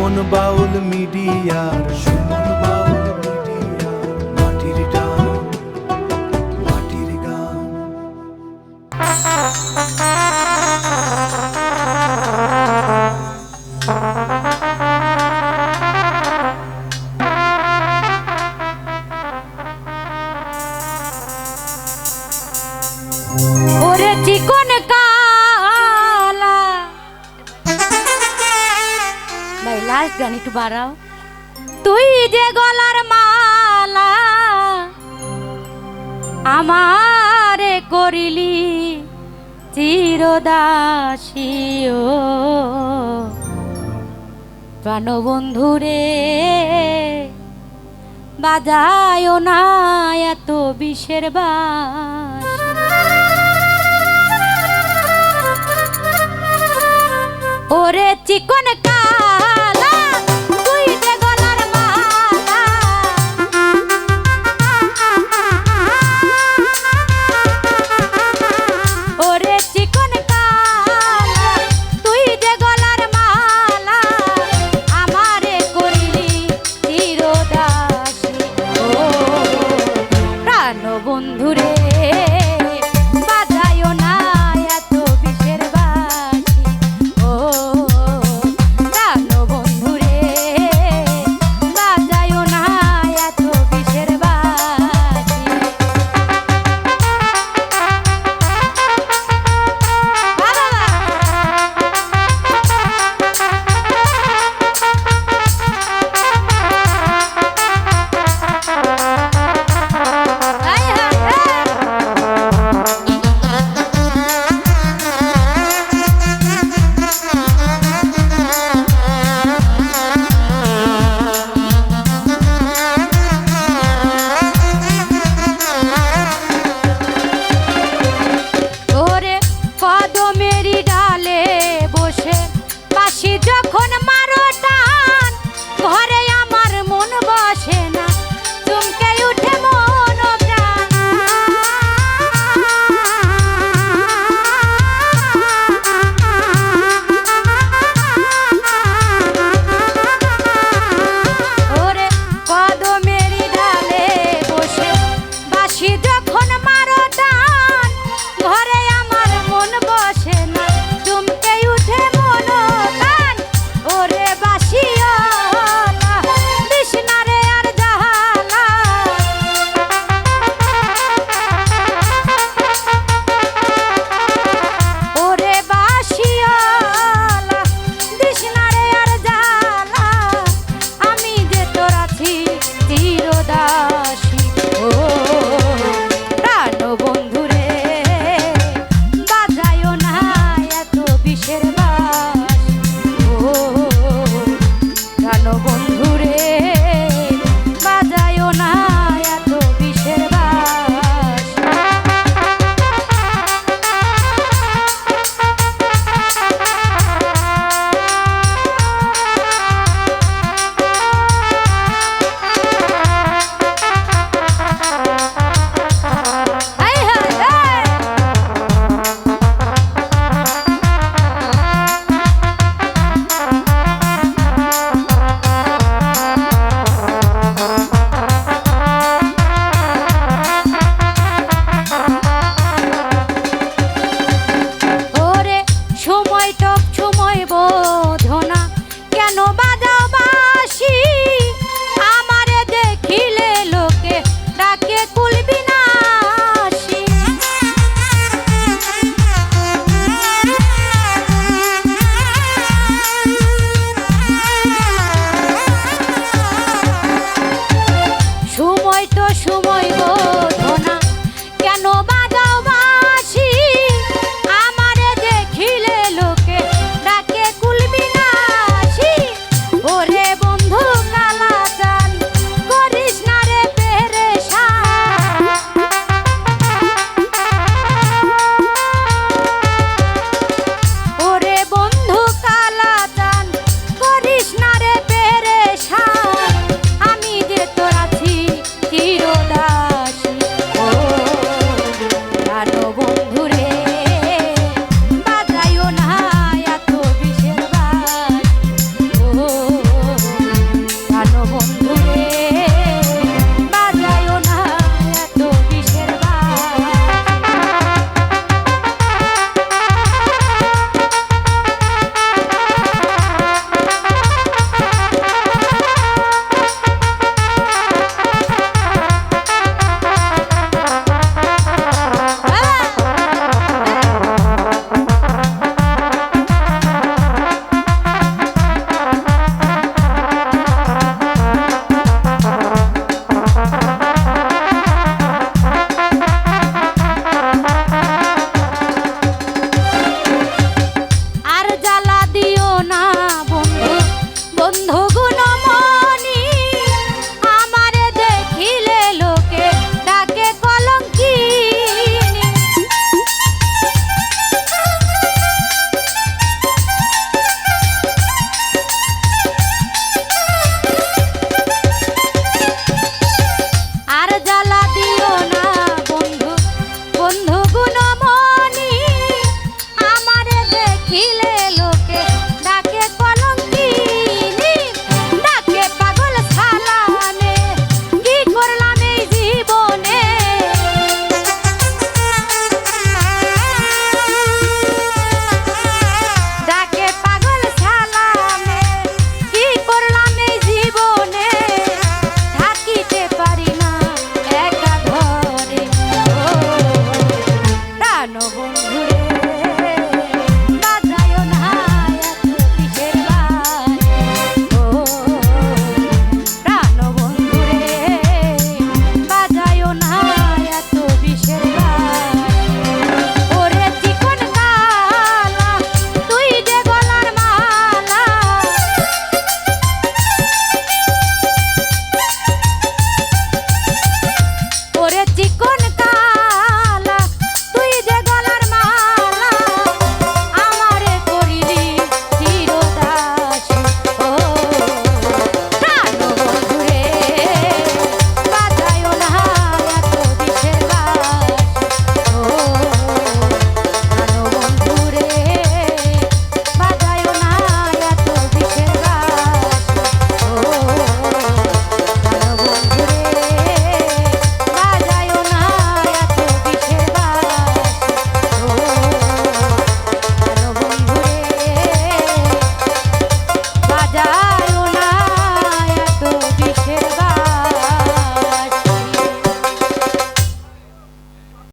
সুমন বাউল মিডিয়ার, সুমন বাউল মিডিয়ার মাটির টান, মাটির গান। ওরে চিকন কালা ভাই লাস্ট গান একটু বাড়াও। তুই যে গলার মালা আমারে করিলি চিরদাসী ও প্রাণবন্ধুরে বাজায় না এত বিষের বাঁশি। ওরে চিকন কালা তুই যে গলার মালা ওরে চিকন কালা তুই যে গলার মালা আমারে করিলি চিরদাসী ও প্রাণ বন্ধুরে যখন মারো টান ঘরে আমার মন বসে না, চমকে উঠে মন প্রাণ। ওরে কদমের ডালে বসে বাঁশি যখন মারো টান ঘরে আমার মন বসে না, চমকে উঠে মন প্রাণ। ওরে বাঁশিওয়ালা তৃষ্ণা রে আর জাহালা ওরে বাঁশিওয়ালা তৃষ্ণা রে আর জাহালা আমি যে তোর আছি চিরদাসী ও প্রাণ বন্ধুরে বাজায় না এত বিষের বাঁশি ও প্রাণ বন্ধুরে বাজায় না এত বিষের বাঁশি। হাই হাই হাই ওরে সময় টক সময় বোঝো না কেন বাজা